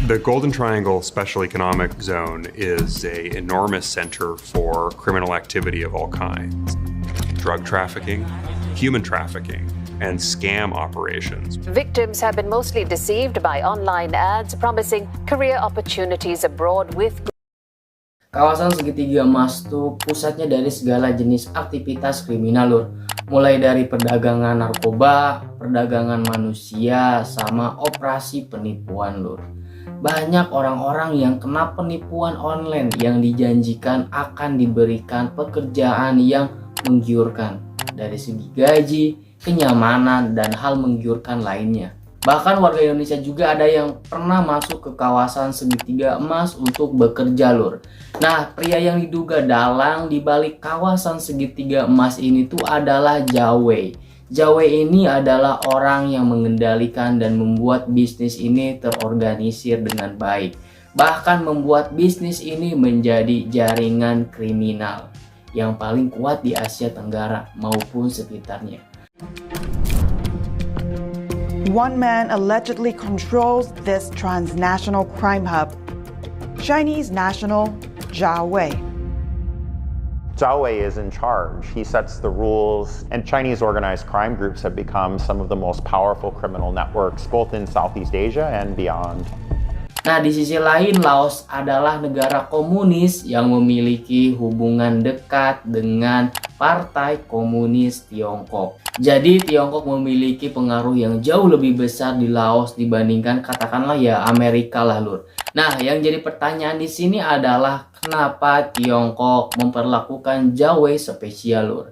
The Golden Triangle Special Economic Zone is an enormous center for criminal activity of all kinds. Drug trafficking, human trafficking, and scam operations. Victims have been mostly deceived by online ads promising career opportunities abroad with. Kawasan segitiga emas tuh pusatnya dari segala jenis aktivitas kriminal lur. Mulai dari perdagangan narkoba, perdagangan manusia, sama operasi penipuan lur. Banyak orang-orang yang kena penipuan online yang dijanjikan akan diberikan pekerjaan yang menggiurkan dari segi gaji, kenyamanan, dan hal menggiurkan lainnya. Bahkan warga Indonesia juga ada yang pernah masuk ke kawasan segitiga emas untuk bekerja lur. Nah, pria yang diduga dalang di balik kawasan segitiga emas ini tuh adalah Jawe. Jawe ini adalah orang yang mengendalikan dan membuat bisnis ini terorganisir dengan baik. Bahkan membuat bisnis ini menjadi jaringan kriminal yang paling kuat di Asia Tenggara maupun sekitarnya. One man allegedly controls this transnational crime hub, Chinese national Zhao Wei. Zhao Wei is in charge. He sets the rules, and Chinese organized crime groups have become some of the most powerful criminal networks both in Southeast Asia and beyond. Nah, di sisi lain, Laos adalah negara komunis yang memiliki hubungan dekat dengan Partai Komunis Tiongkok. Jadi Tiongkok memiliki pengaruh yang jauh lebih besar di Laos dibandingkan katakanlah ya Amerika lah lur. Nah, yang jadi pertanyaan di sini adalah kenapa Tiongkok memperlakukan Jawe spesial lur.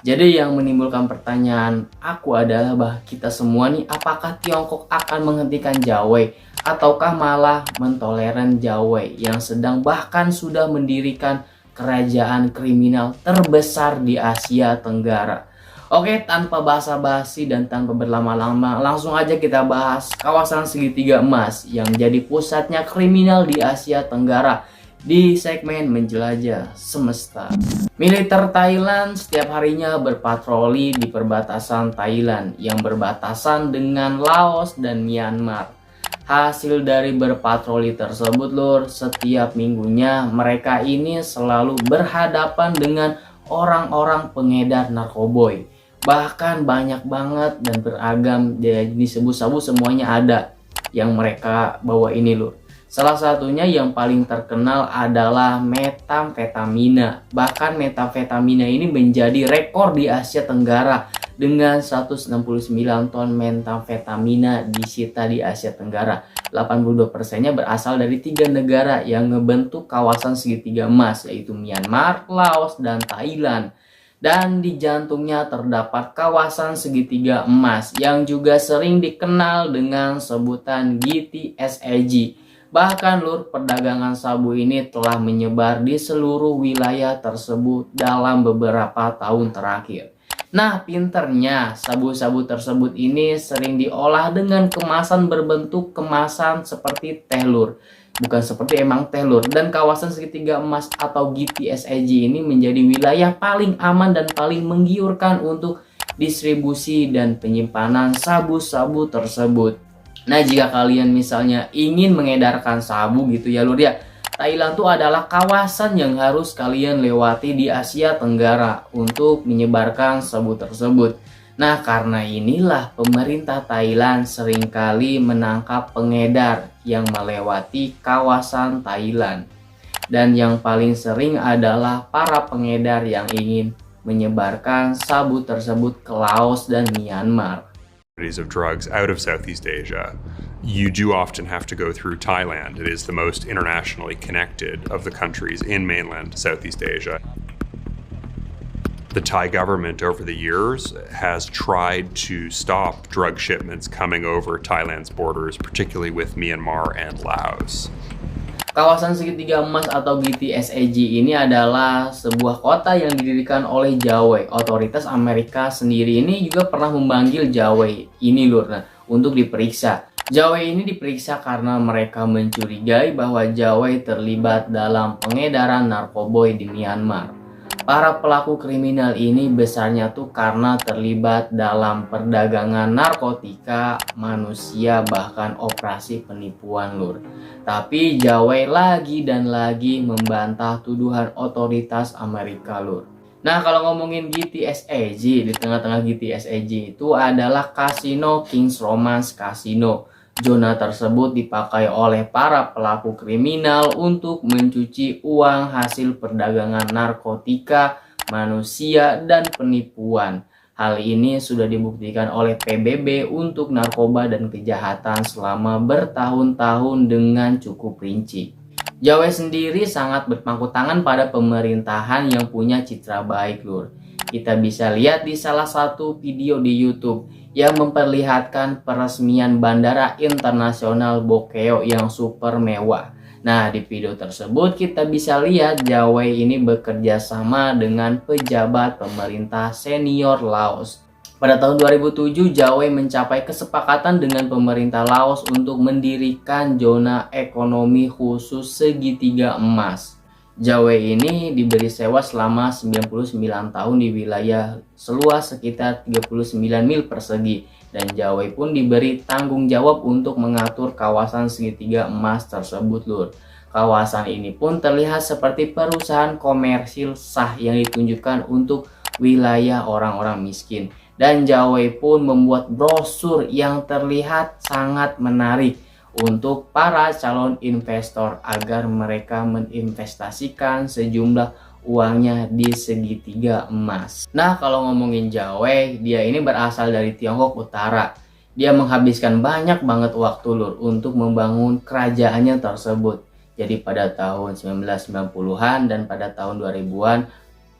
Jadi yang menimbulkan pertanyaan aku adalah bahwa kita semua nih, apakah Tiongkok akan menghentikan Jawe ataukah malah mentoleran Jawe yang sedang bahkan sudah mendirikan kerajaan kriminal terbesar di Asia Tenggara. Oke, tanpa basa-basi dan tanpa berlama-lama, langsung aja kita bahas kawasan segitiga emas yang jadi pusatnya kriminal di Asia Tenggara di segmen Menjelajah Semesta. Militer Thailand setiap harinya berpatroli di perbatasan Thailand yang berbatasan dengan Laos dan Myanmar. Hasil dari berpatroli tersebut lur, setiap minggunya mereka ini selalu berhadapan dengan orang-orang pengedar narkoboy. Bahkan banyak banget dan beragam jenis sabu-sabu semuanya ada yang mereka bawa ini lur. Salah satunya yang paling terkenal adalah metamfetamina. Bahkan metamfetamina ini menjadi rekor di Asia Tenggara dengan 169 ton metamfetamina disita di Asia Tenggara. 82%-nya berasal dari 3 negara yang ngebentuk kawasan segitiga emas, yaitu Myanmar, Laos, dan Thailand. Dan di jantungnya terdapat kawasan segitiga emas yang juga sering dikenal dengan sebutan GTSAG. Bahkan lur, perdagangan sabu ini telah menyebar di seluruh wilayah tersebut dalam beberapa tahun terakhir. Nah, pinternya sabu-sabu tersebut ini sering diolah dengan kemasan berbentuk kemasan seperti teh lur. Bukan seperti emang teh lur. Dan kawasan segitiga emas atau GTSAG ini menjadi wilayah paling aman dan paling menggiurkan untuk distribusi dan penyimpanan sabu-sabu tersebut. Nah, jika kalian misalnya ingin mengedarkan sabu gitu ya lur ya, Thailand tuh adalah kawasan yang harus kalian lewati di Asia Tenggara untuk menyebarkan sabu tersebut. Nah, karena inilah pemerintah Thailand seringkali menangkap pengedar yang melewati kawasan Thailand. Dan yang paling sering adalah para pengedar yang ingin menyebarkan sabu tersebut ke Laos dan Myanmar. Of drugs out of Southeast Asia, you do often have to go through Thailand. It is the most internationally connected of the countries in mainland Southeast Asia. The Thai government over the years has tried to stop drug shipments coming over Thailand's borders, particularly with Myanmar and Laos. Kawasan segitiga emas atau GTSAG ini adalah sebuah kota yang didirikan oleh Jawe. Otoritas Amerika sendiri ini juga pernah memanggil Jawe ini lur, untuk diperiksa. Jawe ini diperiksa karena mereka mencurigai bahwa Jawe terlibat dalam pengedaran narkoboy di Myanmar. Para pelaku kriminal ini besarnya tuh karena terlibat dalam perdagangan narkotika, manusia, bahkan operasi penipuan lur. Tapi Jawei lagi dan lagi membantah tuduhan otoritas Amerika lur. Nah, kalau ngomongin GTS-AG, di tengah-tengah GTS-AG itu adalah kasino Kings Romance Casino. Zona tersebut dipakai oleh para pelaku kriminal untuk mencuci uang hasil perdagangan narkotika, manusia, dan penipuan. Hal ini sudah dibuktikan oleh PBB untuk narkoba dan kejahatan selama bertahun-tahun dengan cukup rinci. Jawei sendiri sangat berpangku tangan pada pemerintahan yang punya citra baik lur. Kita bisa lihat di salah satu video di YouTube yang memperlihatkan peresmian Bandara Internasional Bokeo yang super mewah. Nah, di video tersebut kita bisa lihat Jawei ini bekerja sama dengan pejabat pemerintah senior Laos. Pada tahun 2007, Jawei mencapai kesepakatan dengan pemerintah Laos untuk mendirikan zona ekonomi khusus segitiga emas. Jawei ini diberi sewa selama 99 tahun di wilayah seluas sekitar 39 mil persegi. Dan Jawei pun diberi tanggung jawab untuk mengatur kawasan segitiga emas tersebut lur. Kawasan ini pun terlihat seperti perusahaan komersil sah yang ditunjukkan untuk wilayah orang-orang miskin. Dan Jawei pun membuat brosur yang terlihat sangat menarik untuk para calon investor agar mereka menginvestasikan sejumlah uangnya di segitiga emas. Nah, kalau ngomongin Jawei, dia ini berasal dari Tiongkok Utara. Dia menghabiskan banyak banget waktu lur untuk membangun kerajaannya tersebut. Jadi pada tahun 1990-an dan pada tahun 2000-an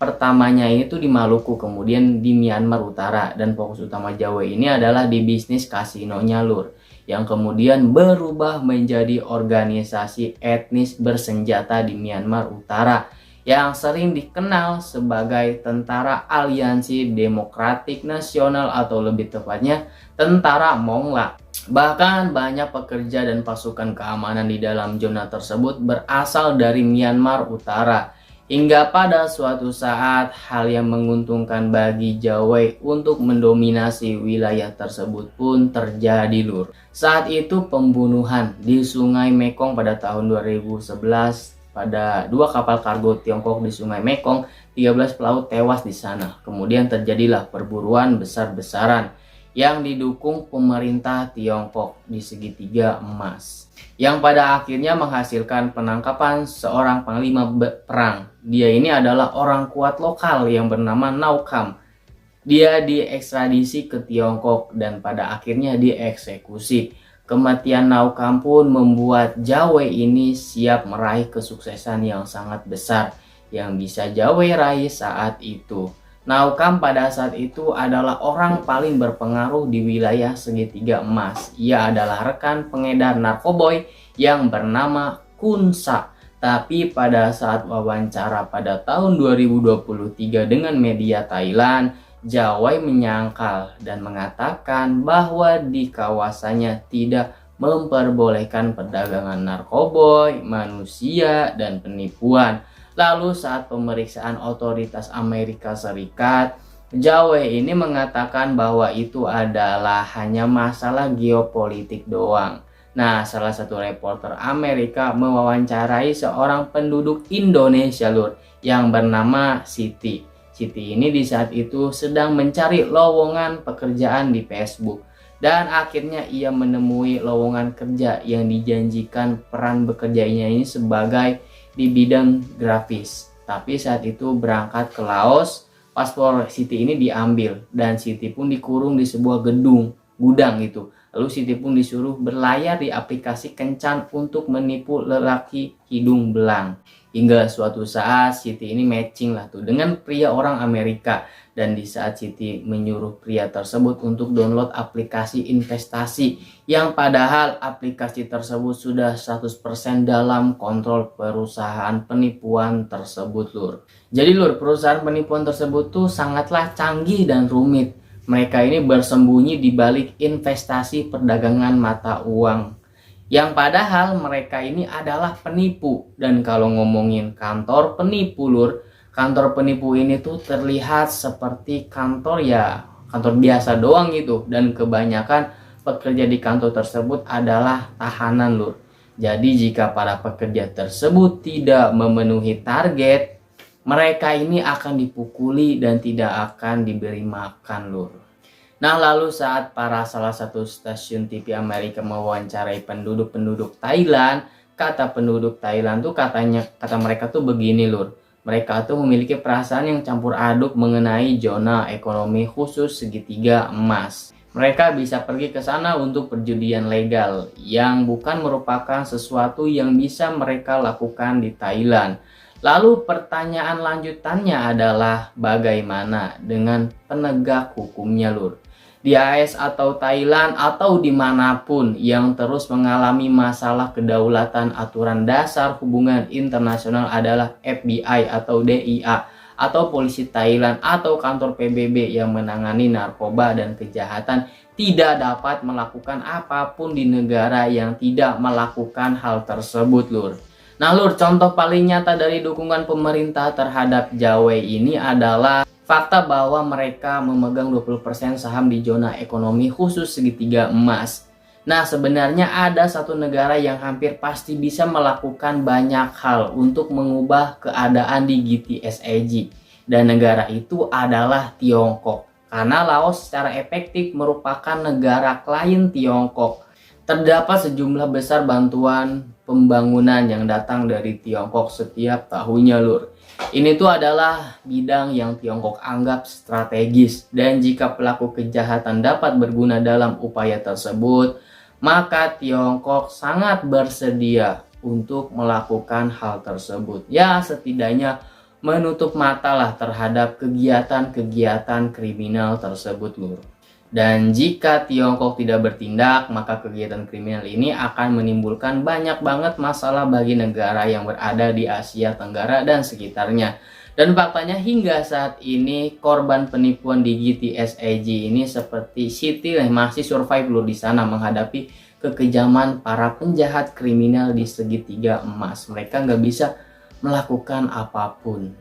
pertamanya ini tuh di Maluku, kemudian di Myanmar Utara, dan fokus utama Jawei ini adalah di bisnis kasinonya lur, yang kemudian berubah menjadi organisasi etnis bersenjata di Myanmar Utara yang sering dikenal sebagai Tentara Aliansi Demokratik Nasional atau lebih tepatnya Tentara Mongla. Bahkan banyak pekerja dan pasukan keamanan di dalam zona tersebut berasal dari Myanmar Utara. Hingga pada suatu saat hal yang menguntungkan bagi Jawei untuk mendominasi wilayah tersebut pun terjadi lur. Saat itu pembunuhan di Sungai Mekong pada tahun 2011 pada dua kapal kargo Tiongkok di Sungai Mekong, 13 pelaut tewas di sana. Kemudian terjadilah perburuan besar-besaran yang didukung pemerintah Tiongkok di segitiga emas, yang pada akhirnya menghasilkan penangkapan seorang panglima perang. Dia ini adalah orang kuat lokal yang bernama Naukam. Dia diekstradisi ke Tiongkok dan pada akhirnya dieksekusi. Kematian Naukam pun membuat Jawei ini siap meraih kesuksesan yang sangat besar yang bisa Jawei raih saat itu. Naukam pada saat itu adalah orang paling berpengaruh di wilayah segitiga emas. Ia adalah rekan pengedar narkoboy yang bernama Kunsa. Tapi pada saat wawancara pada tahun 2023 dengan media Thailand, Jawei menyangkal dan mengatakan bahwa di kawasannya tidak memperbolehkan perdagangan narkoboy, manusia, dan penipuan. Lalu saat pemeriksaan otoritas Amerika Serikat, Jawei ini mengatakan bahwa itu adalah hanya masalah geopolitik doang. Nah, salah satu reporter Amerika mewawancarai seorang penduduk Indonesia lur yang bernama Siti. Siti ini di saat itu sedang mencari lowongan pekerjaan di Facebook. Dan akhirnya ia menemui lowongan kerja yang dijanjikan peran bekerjanya ini sebagai di bidang grafis. Tapi saat itu berangkat ke Laos, paspor Siti ini diambil dan Siti pun dikurung di sebuah gudang gitu. Lalu Siti pun disuruh berlayar di aplikasi kencan untuk menipu lelaki hidung belang. Hingga suatu saat Siti ini matching lah tuh dengan pria orang Amerika. Dan di saat Siti menyuruh pria tersebut untuk download aplikasi investasi, yang padahal aplikasi tersebut sudah 100% dalam kontrol perusahaan penipuan tersebut lur. Jadi lur, perusahaan penipuan tersebut tuh sangatlah canggih dan rumit. Mereka ini bersembunyi di balik investasi perdagangan mata uang, yang padahal mereka ini adalah penipu. Dan kalau ngomongin kantor penipu lur, kantor penipu ini tuh terlihat seperti kantor biasa doang gitu, dan kebanyakan pekerja di kantor tersebut adalah tahanan lur. Jadi jika para pekerja tersebut tidak memenuhi target, mereka ini akan dipukuli dan tidak akan diberi makan lur. Nah, lalu saat salah satu stasiun TV Amerika mewawancarai penduduk Thailand, kata penduduk Thailand tuh kata mereka tuh begini lur. Mereka tuh memiliki perasaan yang campur aduk mengenai zona ekonomi khusus segitiga emas. Mereka bisa pergi ke sana untuk perjudian legal yang bukan merupakan sesuatu yang bisa mereka lakukan di Thailand. Lalu pertanyaan lanjutannya adalah bagaimana dengan penegak hukumnya lur? Di AS atau Thailand atau dimanapun yang terus mengalami masalah kedaulatan, aturan dasar hubungan internasional adalah FBI atau DIA atau polisi Thailand atau kantor PBB yang menangani narkoba dan kejahatan tidak dapat melakukan apapun di negara yang tidak melakukan hal tersebut lur. Nah lur, contoh paling nyata dari dukungan pemerintah terhadap Jawa ini adalah fakta bahwa mereka memegang 20% saham di zona ekonomi khusus segitiga emas. Nah, sebenarnya ada satu negara yang hampir pasti bisa melakukan banyak hal untuk mengubah keadaan di GTSAG. Dan negara itu adalah Tiongkok. Karena Laos secara efektif merupakan negara klien Tiongkok. Terdapat sejumlah besar bantuan pembangunan yang datang dari Tiongkok setiap tahunnya lur. Ini tuh adalah bidang yang Tiongkok anggap strategis, dan jika pelaku kejahatan dapat berguna dalam upaya tersebut, maka Tiongkok sangat bersedia untuk melakukan hal tersebut. Ya, setidaknya menutup mata lah terhadap kegiatan-kegiatan kriminal tersebut lur. Dan jika Tiongkok tidak bertindak, maka kegiatan kriminal ini akan menimbulkan banyak banget masalah bagi negara yang berada di Asia Tenggara dan sekitarnya. Dan faktanya hingga saat ini korban penipuan di GTSAG ini seperti Siti masih survive loh di sana menghadapi kekejaman para penjahat kriminal di segitiga emas. Mereka nggak bisa melakukan apapun.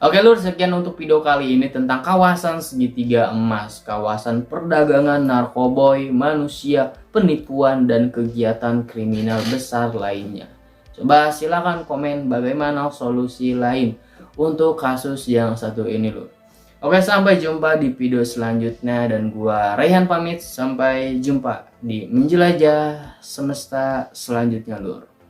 Oke lur, sekian untuk video kali ini tentang kawasan segitiga emas, kawasan perdagangan narkoboy, manusia, penipuan, dan kegiatan kriminal besar lainnya. Coba silakan komen bagaimana solusi lain untuk kasus yang satu ini lur. Oke, sampai jumpa di video selanjutnya, dan gua Raihan pamit, sampai jumpa di menjelajah semesta selanjutnya lur.